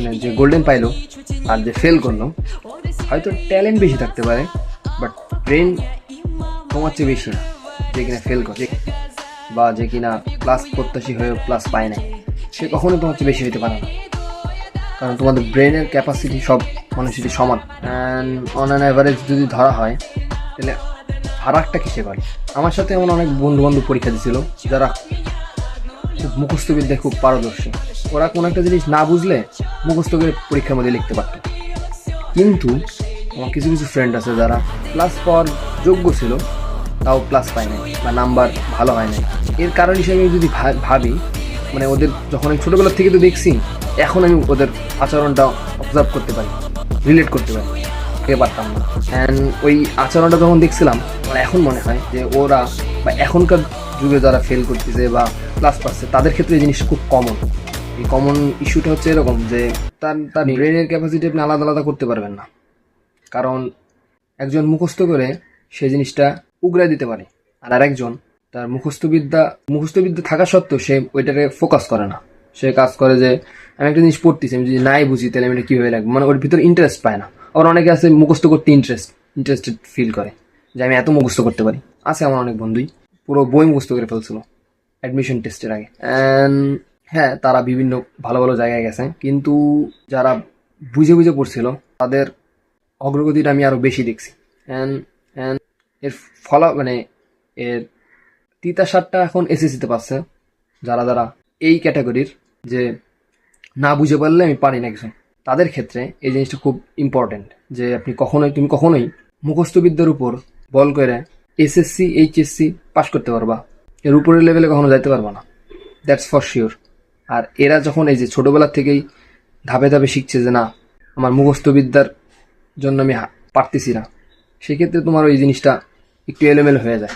মানে যে গোল্ডেন পাইলো আর যে ফেল করলো, হয়তো ট্যালেন্ট বেশি থাকতে পারে, বাট ব্রেন তোমার চেয়ে বেশি না। যে কিনা ফেল করে বা যে কিনা প্লাস প্রত্যাশী হয়ে প্লাস পায় না, সে কখনোই তোমার চেয়ে বেশি হতে পারে না। কারণ তোমাদের ব্রেনের ক্যাপাসিটি সব মানুষেরই সমান। অ্যান্ড অন অ্যান অ্যাভারেজ যদি ধরা হয়, তাহলে ফারাকটা কিসে করে? আমার সাথে এমন অনেক বন্ধু বান্ধব পরীক্ষা দিয়েছিল যারা খুব মুখস্থবিদ্যায় খুব পারদর্শী। ওরা কোনো একটা জিনিস না বুঝলে মুখস্থ করে পরীক্ষার মধ্যে লিখতে পারত। কিন্তু আমার কিছু কিছু ফ্রেন্ড আছে যারা প্লাস পাওয়ার যোগ্য ছিল, তাও প্লাস পায় নাই বা নাম্বার ভালো হয় নাই। এর কারণ হিসেবে যদি ভাবি, মানে ওদের যখন আমি ছোটোবেলার থেকে তো দেখছি, এখন আমি ওদের আচরণটা অবজার্ভ করতে পারি, রিলেট করতে পারি, কে পারতাম না। অ্যান্ড ওই আচরণটা যখন দেখছিলাম, আমার এখন মনে হয় যে ওরা বা এখনকার যুগে যারা ফেল করতেছে বা ক্লাস পাচ্ছে, তাদের ক্ষেত্রে এই জিনিসটা খুব কমন। এই কমন ইস্যুটা হচ্ছে এরকম যে তার ব্রেনের ক্যাপাসিটি আপনি আলাদা আলাদা করতে পারবেন না। কারণ একজন মুখস্থ করে সেই জিনিসটা উগড়ায় দিতে পারে, আর আরেকজন তার মুখস্থবিদ্যা থাকা সত্ত্বেও সে ওইটাকে ফোকাস করে না। সে কাজ করে যে আমি একটা জিনিস পড়তেছি, আমি যদি নাই বুঝি তাহলে আমি এটা কীভাবে লাগবে, মানে ওর ভিতরে ইন্টারেস্ট পায় না। আবার অনেকে আছে মুখস্থ করতে ইন্টারেস্টেড ফিল করে যে আমি এত মুখস্থ করতে পারি। আছে আমার অনেক বন্ধুই পুরো বই মুখস্থ করে ফেলছিল অ্যাডমিশন টেস্টের আগে। অ্যান্ড হ্যাঁ, তারা বিভিন্ন ভালো ভালো জায়গায় গেছে, কিন্তু যারা বুঝে বুঝে পড়ছিল তাদের অগ্রগতিটা আমি আরও বেশি দেখছি। অ্যান্ড অ্যান্ড এর মানে এর তিতাসারটা এখন এসএসসিতে পাচ্ছে যারা যারা এই ক্যাটাগরির, যে না বুঝে পারলে আমি পারি না কিছু, তাদের ক্ষেত্রে এই জিনিসটা খুব ইম্পর্টেন্ট যে তুমি কখনোই মুখস্থবিদ্যার উপর বল করে এসএসসি এইচএসসি পাস করতে পারবা, এর উপরের লেভেলে কখনো যাইতে পারবা না, দ্যাটস ফর শিওর। আর এরা যখন এই যে ছোটোবেলার থেকেই ধাপে ধাপে শিখছে যে না, আমার মুখস্থবিদ্যার জন্য আমি পারতেছি না, সেক্ষেত্রে তোমার ওই জিনিসটা একটু এলোমেলো হয়ে যায়।